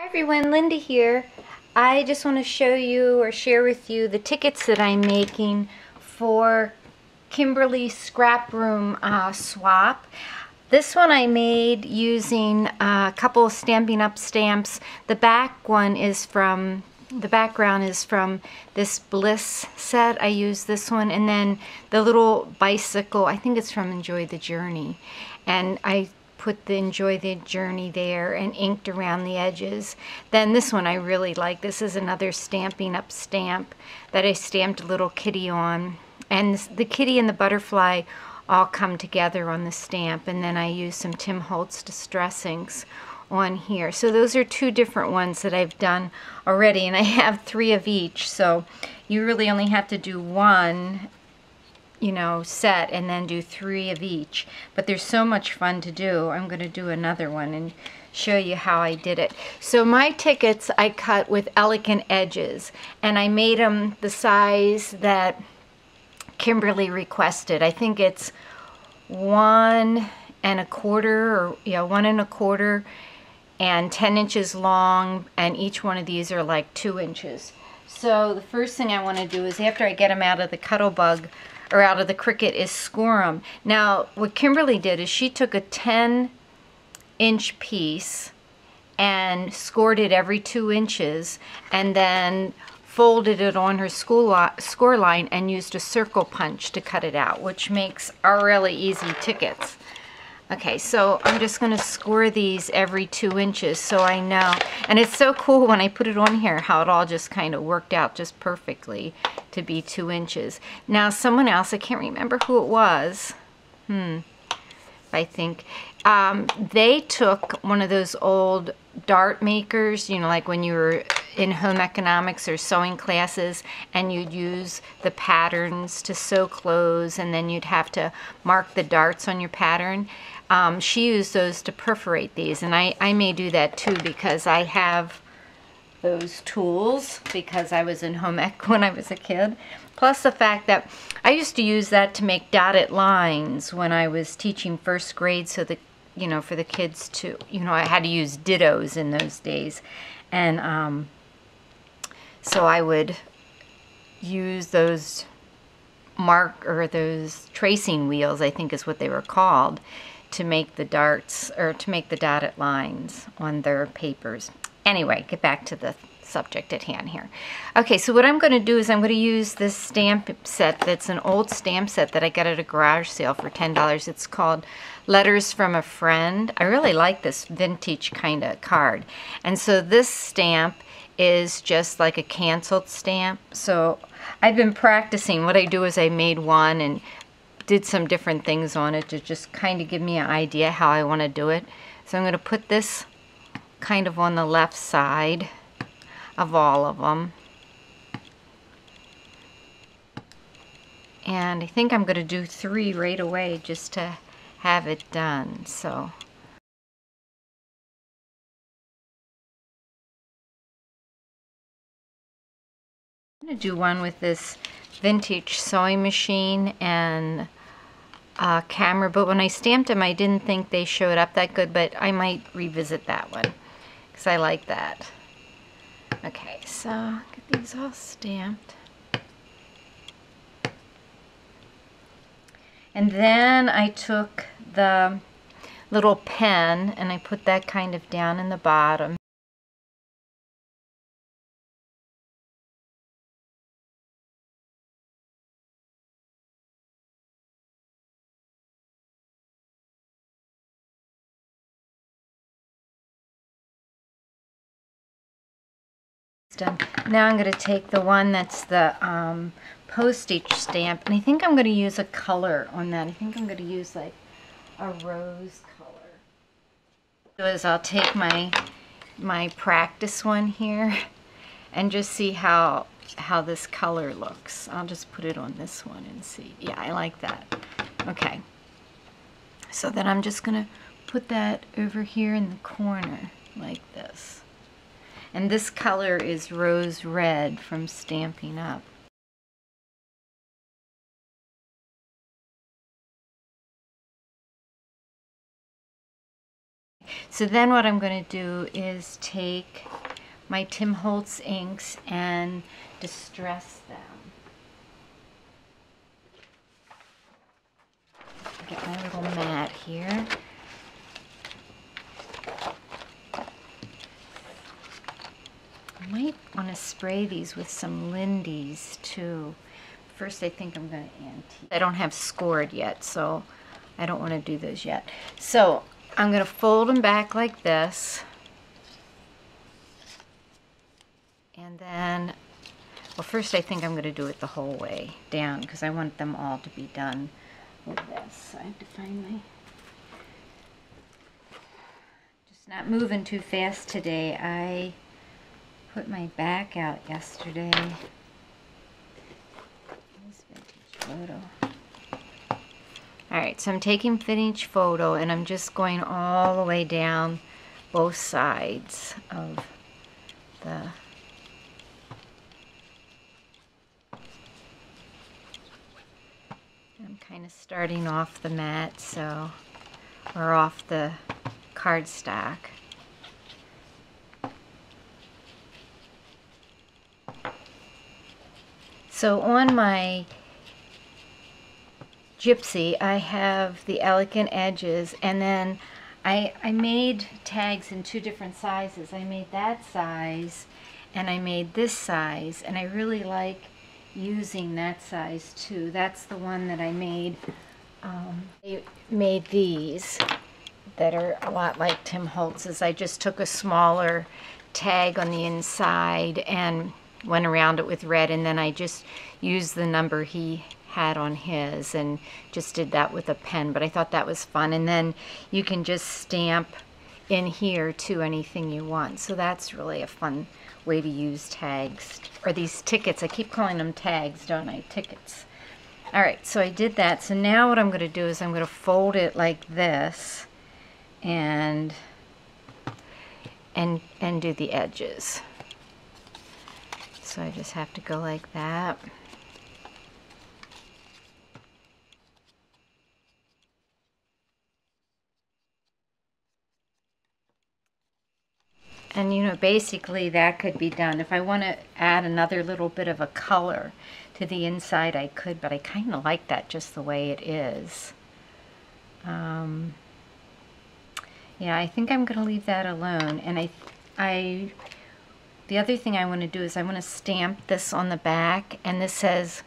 Everyone, Linda here. I just want to show you or share with you the tickets that I'm making for Kimberly Scrap Room swap. This one I made using a couple of Stampin' Up! Stamps. The background is from this Bliss set. I used this one, and then the little bicycle, I think it's from Enjoy the Journey. And I put the Enjoy the Journey there and inked around the edges. Then this one I really like. This is another Stampin' Up! Stamp that I stamped a little kitty on. And the kitty and the butterfly all come together on the stamp. And then I used some Tim Holtz Distress Inks on here. So those are two different ones that I've done already. And I have 3 of each. So you really only have to do one, you know, set and then do 3 of each. But there's so much fun to do. I'm going to do another one and show you how I did it. So my tickets I cut with elegant edges, and I made them the size that Kimberly requested. I think it's 1 1/4, or yeah, 1 1/4 and 10 inches long, and each one of these are like 2 inches. So the first thing I want to do is, after I get them out of the Cuttlebug or out of the Cricut, is score them. Now what Kimberly did is she took a 10-inch piece and scored it every 2 inches, and then folded it on her score line and used a circle punch to cut it out, which makes our really easy tickets. Okay, so I'm just going to score these every 2 inches so I know. And it's so cool when I put it on here how it all just kind of worked out just perfectly to be 2 inches. Now someone else, I can't remember who it was, I think, they took one of those old dart makers, you know, like when you were in home economics or sewing classes, and you'd use the patterns to sew clothes, and then you'd have to mark the darts on your pattern. She used those to perforate these, and I may do that too, because I have those tools because I was in home ec when I was a kid. Plus the fact that I used to use that to make dotted lines when I was teaching first grade, so that, you know, for the kids to, you know, I had to use dittos in those days. And so I would use those those tracing wheels, I think is what they were called, to make the darts, or to make the dotted lines on their papers. Anyway, get back to the subject at hand here. Okay, so what I'm going to do is I'm going to use this stamp set that's an old stamp set that I got at a garage sale for $10. It's called Letters from a Friend. I really like this vintage kind of card. And so this stamp is just like a canceled stamp. So I've been practicing. What I do is I made one and did some different things on it to just kind of give me an idea how I want to do it. So I'm going to put this kind of on the left side of all of them. And I think I'm going to do 3 right away just to have it done. So I'm going to do one with this vintage sewing machine and camera, but when I stamped them I didn't think they showed up that good, but I might revisit that one because I like that. Okay, so get these all stamped. And then I took the little pen and I put that kind of down in the bottom. Done. Now I'm going to take the one that's the postage stamp, and I think I'm going to use a color on that. I think I'm going to use like a rose color. So is I'll take my practice one here and just see how this color looks. I'll just put it on this one and see. Yeah, I like that. Okay. So then I'm just going to put that over here in the corner like this. And this color is Rose Red from Stampin' Up. So then what I'm going to do is take my Tim Holtz inks and distress them. Get my little mat here. I might want to spray these with some Lindy's too. First, I think I'm going to antique. I don't have scored yet, so I don't want to do those yet. So I'm going to fold them back like this. And then, well, first I think I'm going to do it the whole way down because I want them all to be done with this. So I have to find my... Just not moving too fast today. I put my back out yesterday. This vintage photo. Alright, so I'm taking vintage photo and I'm just going all the way down both sides of the... I'm kind of starting off the mat, so, or off the cardstock. So on my Gypsy, I have the elegant edges, and then I made tags in two different sizes. I made that size, and I made this size, and I really like using that size too. That's the one that I made. I made these that are a lot like Tim Holtz's. I just took a smaller tag on the inside and went around it with red, and then I just used the number he had on his and just did that with a pen. But I thought that was fun, and then you can just stamp in here to anything you want. So that's really a fun way to use tags, or these tickets. I keep calling them tags, don't I? Tickets. All right, so I did that. So now what I'm going to do is I'm going to fold it like this and do the edges. So I just have to go like that. And you know, basically that could be done. If I want to add another little bit of a color to the inside, I could, but I kind of like that just the way it is. Yeah, I think I'm going to leave that alone. And the other thing I want to do is I want to stamp this on the back, and this says,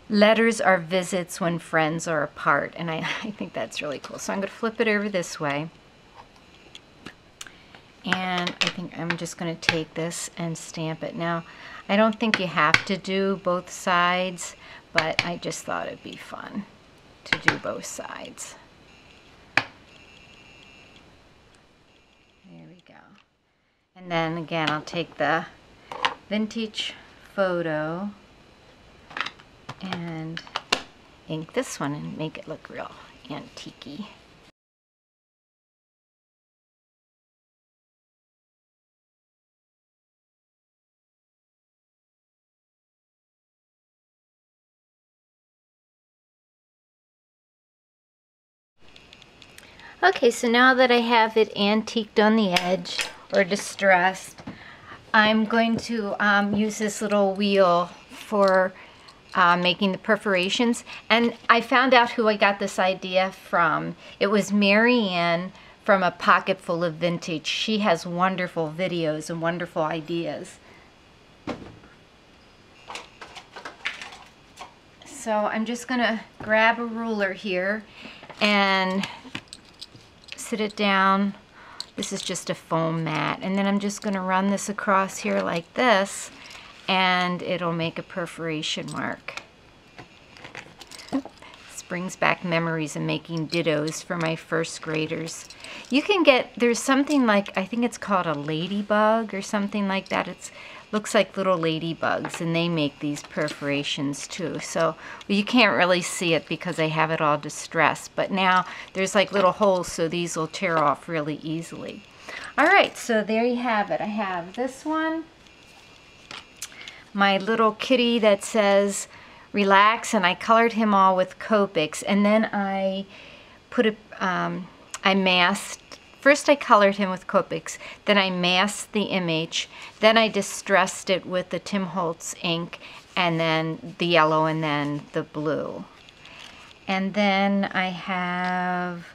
"Letters are visits when friends are apart." And I think that's really cool. So I'm going to flip it over this way. And I think I'm just going to take this and stamp it. Now, I don't think you have to do both sides, but I just thought it'd be fun to do both sides. There we go. And then again, I'll take the vintage photo and ink this one and make it look real antique-y. Okay, so now that I have it antiqued on the edge, or distressed, I'm going to use this little wheel for making the perforations. And I found out who I got this idea from. It was Marianne from A Pocket Full of Vintage. She has wonderful videos and wonderful ideas. So I'm just going to grab a ruler here and sit it down. This is just a foam mat, and then I'm just going to run this across here like this, and it'll make a perforation mark. This brings back memories of making dittos for my first graders. You can get, there's something like, I think it's called a ladybug or something like that. It looks like little ladybugs, and they make these perforations too. So well, you can't really see it because I have it all distressed, but now there's like little holes, so these will tear off really easily. All right, so there you have it. I have this one, my little kitty that says relax, and I colored him all with Copics, and then I put a, I masked first I colored him with Copics, then I masked the image, then I distressed it with the Tim Holtz ink, and then the yellow, and then the blue. And then I have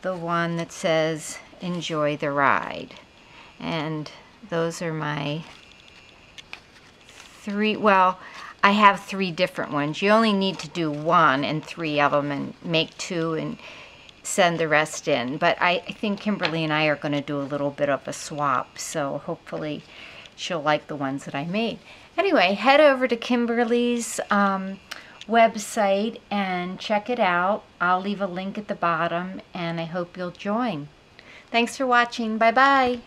the one that says, enjoy the ride. And those are my three, well, I have 3 different ones. You only need to do 1 and 3 of them and make 2 and send the rest in. But I think Kimberly and I are going to do a little bit of a swap, so hopefully she'll like the ones that I made. Anyway, head over to Kimberly's website and check it out. I'll leave a link at the bottom, and I hope you'll join. Thanks for watching. Bye-bye.